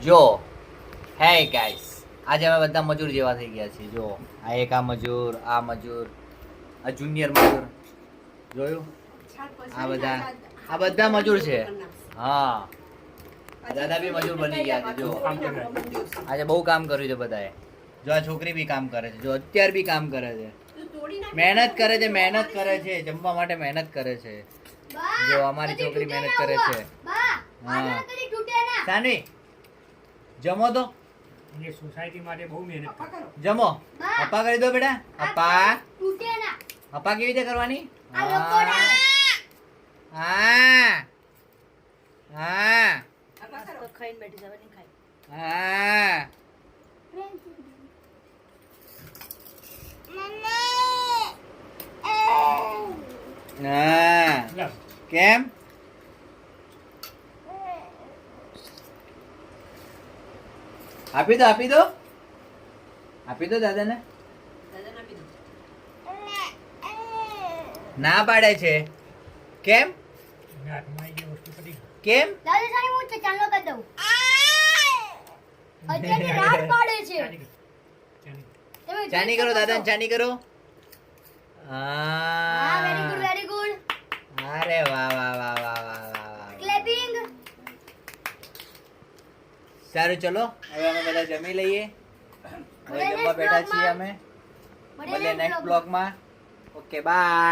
જો હે ગાઈસ, આજે અમે બધા મજૂર જેવા થઈ ગયા છીએ. જો આ એક આ મજૂર, આ મજૂર, આ જુનિયર મજૂર, જોયું? આ બધા મજૂર છે. હા, દાદા બી મજૂર બની ગયા છે. જો આજે બહુ કામ કર્યું છે બધાએ. જો આ છોકરી બી કામ કરે છે, જો અત્યારે બી કામ કરે છે, મહેનત કરે છે, મહેનત કરે છે, જમવા માટે મહેનત કરે છે. જો અમારી છોકરી મહેનત કરે છે. હા સાનવી, જમો તો. સોસાયટી માટે બહુ મહેનત કરે. જમો. અપ્પા કરી દો બેટા. અપ્પા અપ્પા કેવી રીતે કરવાની? હા હા હા હા. કેમ? આપી દો, આપી દો, આપી દો દાદાને. ના પાડે છે. કેમ? કેમ? ચાની કરો દાદાને, ચાની કરો. Very good. અરે વાહ વાહ વાહ વાહ વાહ વાહ. ક્લેપિંગ. સારું, ચલો હવે અમે બધા જમી લઈએ. હવે જમવા બેઠા છીએ અમે. મળીએ નેક્સ્ટ બ્લોગમાં. Okay, by.